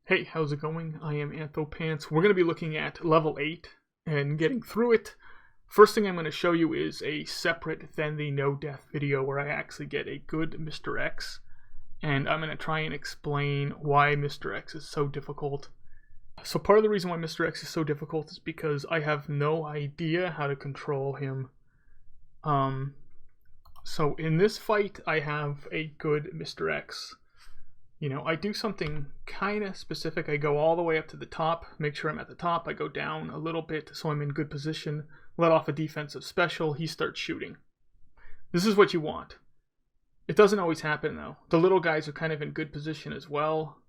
Hey, how's it going? I am Anthopants. We're going to be looking at level 8 and getting through it. First thing I'm going to show you is a separate than the no death video where I actually get a good Mr. X. And I'm going to try and explain why Mr. X is so difficult. So part of the reason why Mr. X is so difficult is because I have no idea how to control him. So in this fight, I have a good Mr. X. You know, I do something kind of specific. I go all the way up to the top, make sure I'm at the top. I go down a little bit so I'm in good position, let off a defensive special, he starts shooting. This is what you want. It doesn't always happen though. The little guys are kind of in good position as well.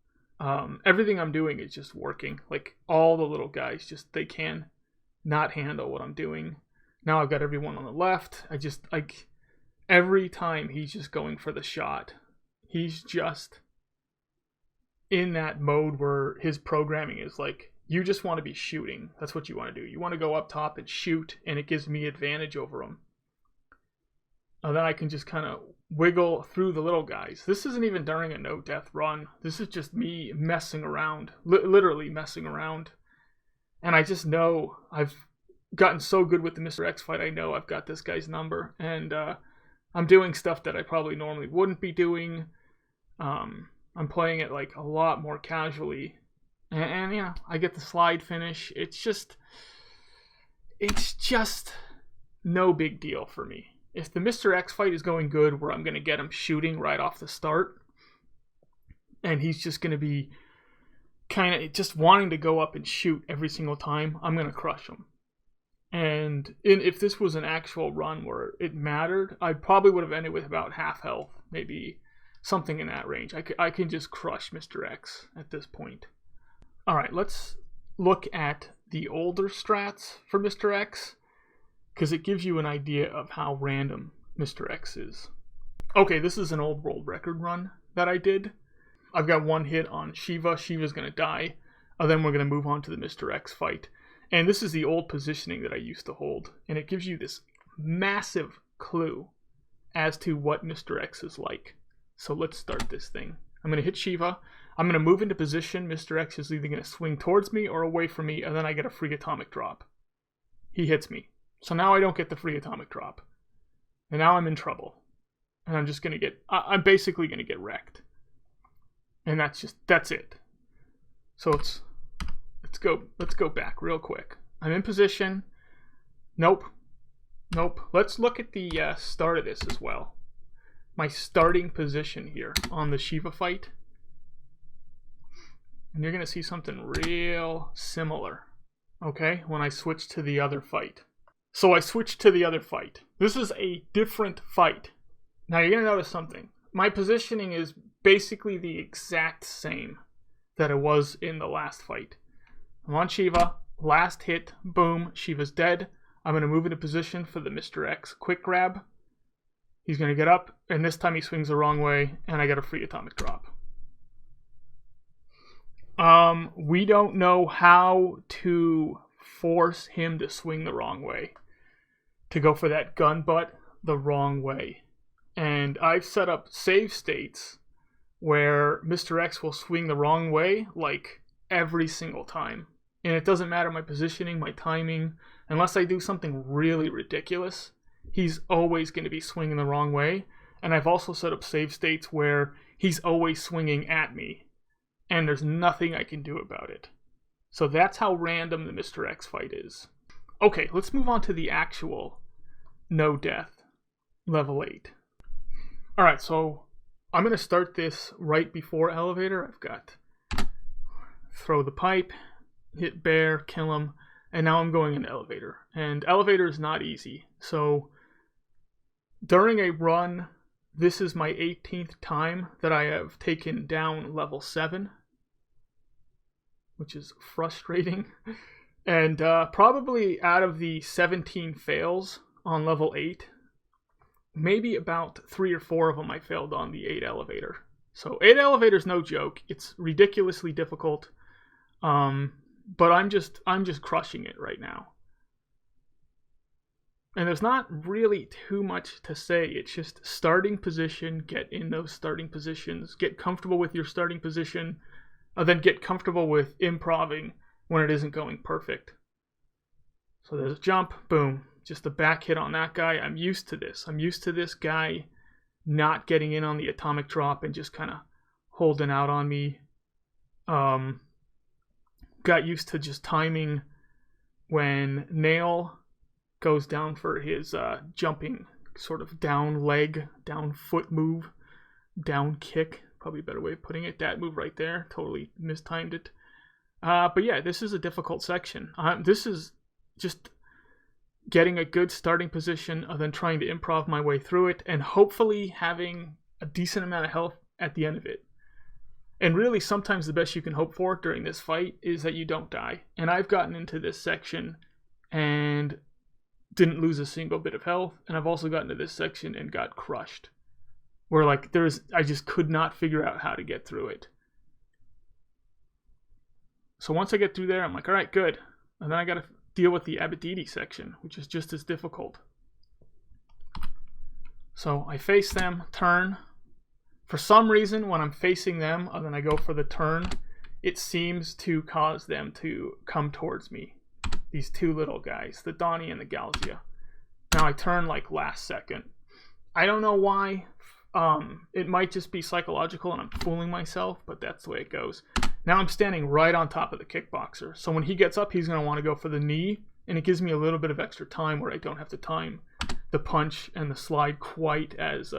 Everything I'm doing is just working. Like all the little guys, just they can not handle what I'm doing. Now I've got everyone on the left. Every time he's just going for the shot. He's just in that mode where his programming is like, you just want to be shooting. That's what you want to do. You want to go up top and shoot, and it gives me advantage over him. And then I can just kind of wiggle through the little guys. This isn't even during a no-death run. This is just me messing around, literally messing around. And I just know I've gotten so good with the Mr. X fight, I know I've got this guy's number. And I'm doing stuff that I probably normally wouldn't be doing. I'm playing it like a lot more casually, and you know, I get the slide finish. It's just no big deal for me. If the Mr. X fight is going good, where I'm going to get him shooting right off the start, and he's just going to be kind of just wanting to go up and shoot every single time, I'm going to crush him. And if this was an actual run where it mattered, I probably would have ended with about half health, maybe something in that range. I can just crush Mr. X at this point. Alright, let's look at the older strats for Mr. X, because it gives you an idea of how random Mr. X is. Okay, this is an old world record run that I did. I've got one hit on Shiva. Shiva's going to die. Then we're going to move on to the Mr. X fight. And this is the old positioning that I used to hold. And it gives you this massive clue as to what Mr. X is like. So let's start this thing. I'm going to hit Shiva. I'm going to move into position. Mr. X is either going to swing towards me or away from me, and then I get a free atomic drop. He hits me. So now I don't get the free atomic drop. And now I'm in trouble. And I'm just going to I'm basically going to get wrecked. And that's it. So let's go back real quick. I'm in position. Nope. Let's look at the start of this as well. My starting position here on the Shiva fight. And you're going to see something real similar, okay, when I switch to the other fight. So I switched to the other fight. This is a different fight. Now you're going to notice something. My positioning is basically the exact same that it was in the last fight. I'm on Shiva, last hit, boom, Shiva's dead. I'm going to move into position for the Mr. X quick grab. He's going to get up, and this time he swings the wrong way, and I get a free atomic drop. We don't know how to force him to swing the wrong way, to go for that gun butt the wrong way. And I've set up save states where Mr. X will swing the wrong way like every single time. And it doesn't matter my positioning, my timing, unless I do something really ridiculous. He's always going to be swinging the wrong way. And I've also set up save states where he's always swinging at me. And there's nothing I can do about it. So that's how random the Mr. X fight is. Okay, let's move on to the actual no death level 8. Alright, so I'm going to start this right before elevator. I've got throw the pipe, hit bear, kill him. And now I'm going into elevator. And elevator is not easy. So during a run, this is my 18th time that I have taken down level 7, which is frustrating. And probably out of the 17 fails on level 8, maybe about 3 or 4 of them I failed on the 8 elevator. So 8 elevator is no joke. It's ridiculously difficult. But I'm just crushing it right now. And there's not really too much to say. It's just starting position, get in those starting positions, get comfortable with your starting position, then get comfortable with improving when it isn't going perfect. So there's a jump, boom, just a back hit on that guy. I'm used to this. I'm used to this guy not getting in on the atomic drop and just kind of holding out on me. Got used to just timing when Nail goes down for his jumping sort of down leg, down foot move, down kick, probably a better way of putting it. That move right there, totally mistimed it. But yeah, this is a difficult section. This is just getting a good starting position and then trying to improv my way through it and hopefully having a decent amount of health at the end of it. And really, sometimes the best you can hope for during this fight is that you don't die. And I've gotten into this section and didn't lose a single bit of health. And I've also gotten to this section and got crushed. Where like I just could not figure out how to get through it. So once I get through there, I'm like, all right, good. And then I got to deal with the Abadede section, which is just as difficult. So I face them, turn. For some reason, when I'm facing them, and then I go for the turn, it seems to cause them to come towards me. These two little guys, the Donnie and the Galzia. Now I turn like last second. I don't know why. It might just be psychological and I'm fooling myself, but that's the way it goes. Now I'm standing right on top of the kickboxer. So when he gets up, he's going to want to go for the knee, and it gives me a little bit of extra time where I don't have to time the punch and the slide quite as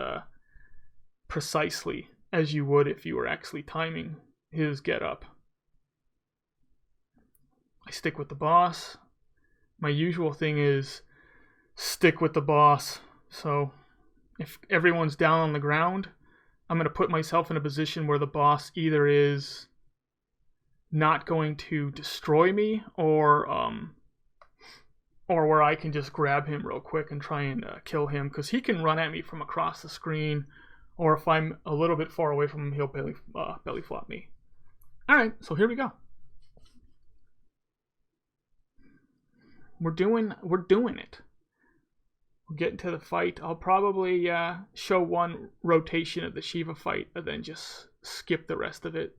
precisely as you would if you were actually timing his get up. I stick with the boss. My usual thing is stick with the boss. So if everyone's down on the ground, I'm going to put myself in a position where the boss either is not going to destroy me or where I can just grab him real quick and try and kill him, because he can run at me from across the screen, or if I'm a little bit far away from him, he'll belly flop me. Alright, so here we go. We're doing it. We'll get into the fight. I'll probably show one rotation of the Shiva fight and then just skip the rest of it,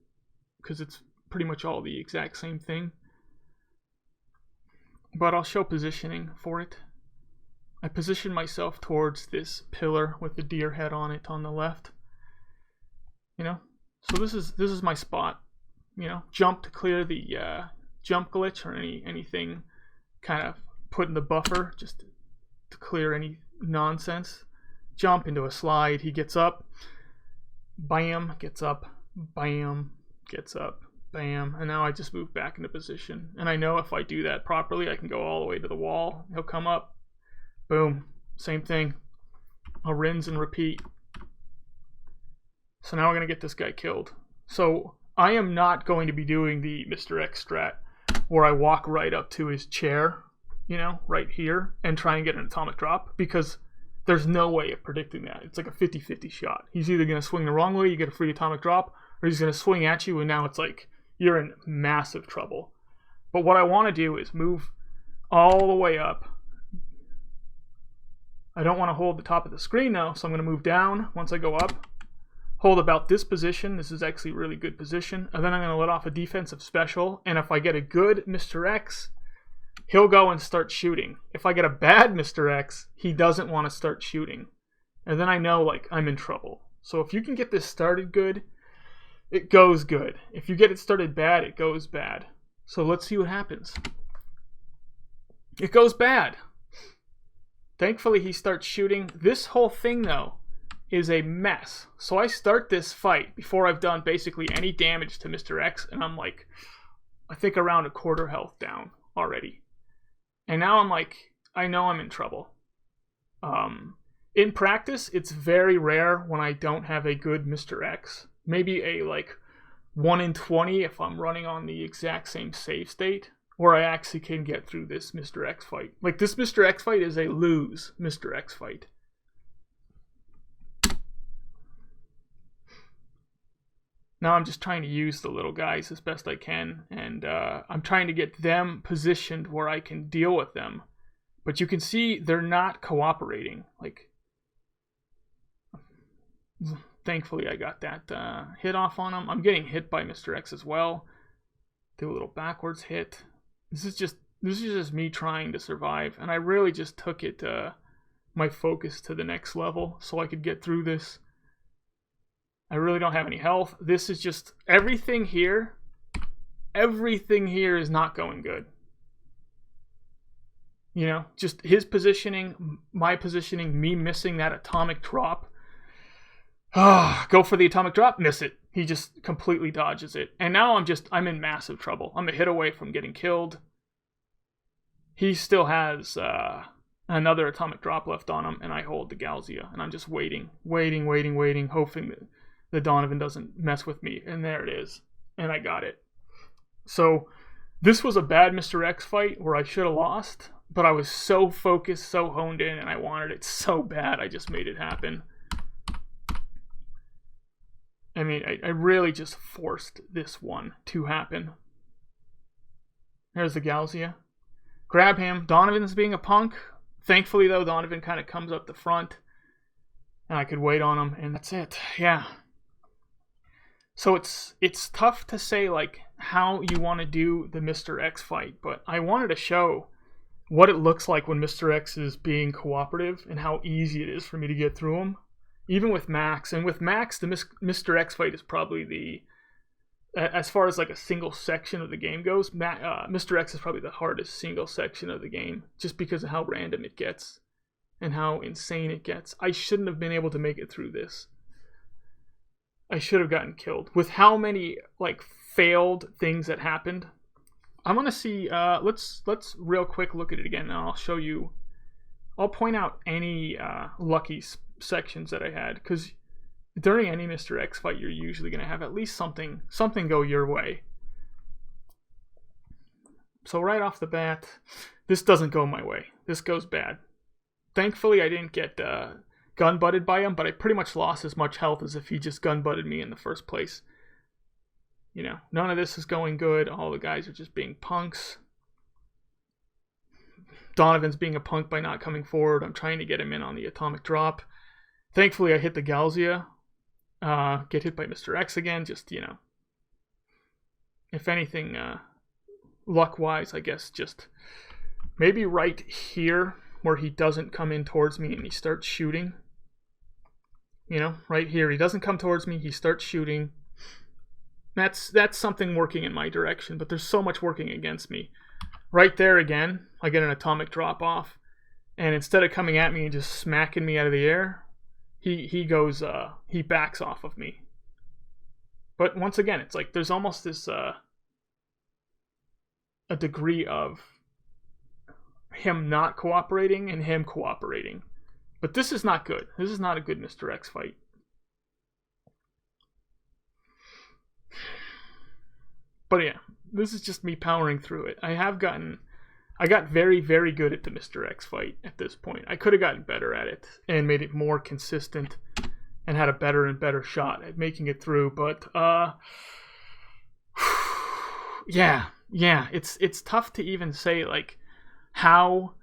because it's pretty much all the exact same thing. But I'll show positioning for it. I position myself towards this pillar with the deer head on it on the left. You know, so this is my spot. You know, jump to clear the jump glitch or anything kind of put in the buffer just to clear any nonsense. Jump into a slide. He gets up. Bam, gets up. Bam, gets up. Bam, and now I just move back into position. And I know if I do that properly, I can go all the way to the wall. He'll come up. Boom. Same thing. I'll rinse and repeat. So now we're going to get this guy killed. So I am not going to be doing the Mr. X strat where I walk right up to his chair, you know, right here, and try and get an atomic drop, because there's no way of predicting that. It's like a 50-50 shot. He's either going to swing the wrong way, you get a free atomic drop, or he's going to swing at you, and now it's like you're in massive trouble. But what I want to do is move all the way up. I don't want to hold the top of the screen now, so I'm going to move down once I go up. Hold about this position. This is actually a really good position. And then I'm going to let off a defensive special. And if I get a good Mr. X, he'll go and start shooting. If I get a bad Mr. X, he doesn't want to start shooting. And then I know, like, I'm in trouble. So if you can get this started good, it goes good. If you get it started bad, it goes bad. So let's see what happens. It goes bad. Thankfully, he starts shooting. This whole thing, though, is a mess. So I start this fight before I've done basically any damage to Mr. X, and I'm like, I think around a quarter health down already. And now I'm like, I know I'm in trouble. In practice, it's very rare when I don't have a good Mr. X. Maybe a like 1 in 20 if I'm running on the exact same save state, where I actually can get through this Mr. X fight. Like, this Mr. X fight is a lose Mr. X fight. Now I'm just trying to use the little guys as best I can, and I'm trying to get them positioned where I can deal with them. But you can see they're not cooperating. Like, thankfully I got that hit off on him. I'm getting hit by Mr. X as well. Do a little backwards hit. This is just me trying to survive, and I really just took it my focus to the next level so I could get through this. I really don't have any health. This is just everything here is not going good. You know, just his positioning, my positioning, me missing that atomic drop. Go for the atomic drop, miss it. He just completely dodges it. And now I'm in massive trouble. I'm a hit away from getting killed. He still has another atomic drop left on him, and I hold the Galzia. And I'm just waiting, hoping that the Donovan doesn't mess with me. And there it is. And I got it. So this was a bad Mr. X fight where I should have lost, but I was so focused, so honed in, and I wanted it so bad, I just made it happen. I mean, I really just forced this one to happen. There's the Galzia. Grab him. Donovan's being a punk. Thankfully, though, Donovan kind of comes up the front, and I could wait on him, and that's it. Yeah. So it's tough to say, like, how you want to do the Mr. X fight, but I wanted to show what it looks like when Mr. X is being cooperative and how easy it is for me to get through him. Even with Max. And with Max, the Mr. X fight is probably as far as like a single section of the game goes, Mr. X is probably the hardest single section of the game, just because of how random it gets and how insane it gets. I shouldn't have been able to make it through this. I should have gotten killed. With how many like failed things that happened. I'm gonna see, let's real quick look at it again, and I'll show you. I'll point out any lucky sections that I had, because during any Mr. X fight, you're usually going to have at least something go your way. So right off the bat, this doesn't go my way. This goes bad. Thankfully, I didn't get gun-butted by him, but I pretty much lost as much health as if he just gun-butted me in the first place. You know, none of this is going good. All the guys are just being punks. Donovan's being a punk by not coming forward. I'm trying to get him in on the atomic drop. Thankfully, I hit the Galzia. Get hit by Mr. X again. Just, you know, if anything, luck-wise, I guess, just maybe right here where he doesn't come in towards me and he starts shooting. You know, right here. He doesn't come towards me. He starts shooting. That's something working in my direction, but there's so much working against me. Right there again, I get an atomic drop off, and instead of coming at me and just smacking me out of the air, he backs off of me. But once again, it's like there's almost this a degree of him not cooperating and him cooperating. But this is not good. This is not a good Mr. X fight. But yeah, this is just me powering through it. I got very, very good at the Mr. X fight at this point. I could have gotten better at it and made it more consistent and had a better and better shot at making it through. But yeah, it's tough to even say, like, how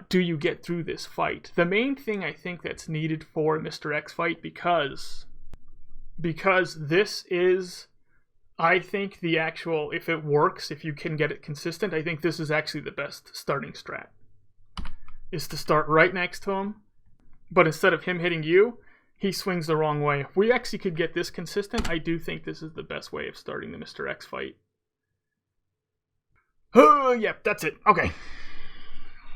do you get through this fight? The main thing I think that's needed for a Mr. X fight, because this is, I think, the actual, if it works, if you can get it consistent, I think this is actually the best starting strat. Is to start right next to him, but instead of him hitting you, he swings the wrong way. If we actually could get this consistent, I do think this is the best way of starting the Mr. X fight. Oh, yeah, that's it. Okay.